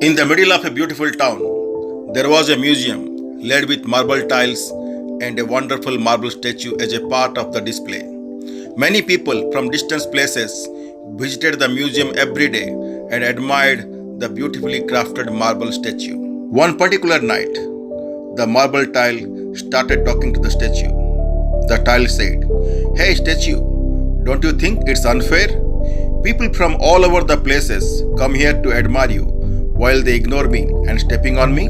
In the middle of a beautiful town, there was a museum laid with marble tiles and a wonderful marble statue as a part of the display. Many people from distant places visited the museum every day and admired the beautifully crafted marble statue. One particular night, the marble tile started talking to the statue. The tile said, "Hey statue, don't you think it's unfair? People from all over the places come here to admire you while they ignore me and stepping on me."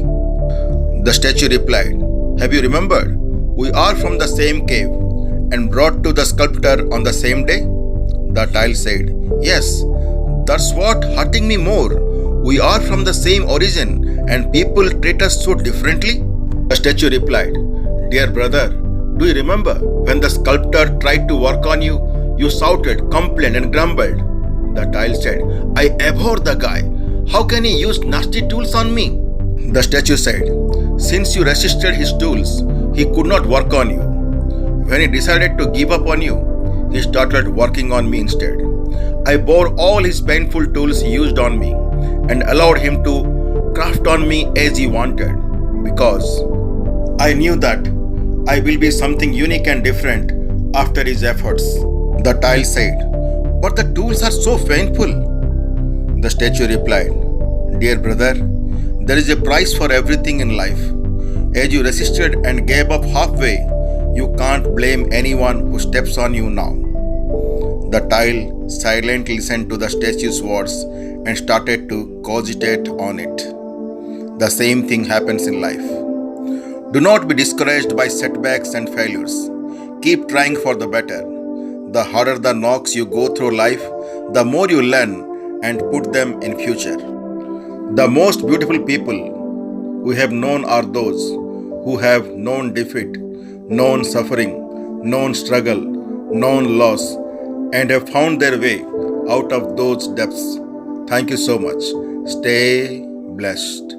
The statue replied, "Have you remembered? We are from the same cave and brought to the sculptor on the same day." The tile said, "Yes, that's what hurting me more. We are from the same origin and people treat us so differently." The statue replied, "Dear brother, do you remember when the sculptor tried to work on you? You shouted, complained and grumbled." The tile said, "I abhor the guy. How can he use nasty tools on me?" The statue said, "Since you resisted his tools, he could not work on you. When he decided to give up on you, he started working on me instead. I bore all his painful tools he used on me and allowed him to craft on me as he wanted because I knew that I will be something unique and different after his efforts." The tile said, "But the tools are so painful." The statue replied, "Dear brother, there is a price for everything in life. As you resisted and gave up halfway, you can't blame anyone who steps on you now." The tile silently listened to the statue's words and started to cogitate on it. The same thing happens in life. Do not be discouraged by setbacks and failures. Keep trying for the better. The harder the knocks you go through life, the more you learn and put them in future. The most beautiful people we have known are those who have known defeat, known suffering, known struggle, known loss, and have found their way out of those depths. Thank you so much. Stay blessed.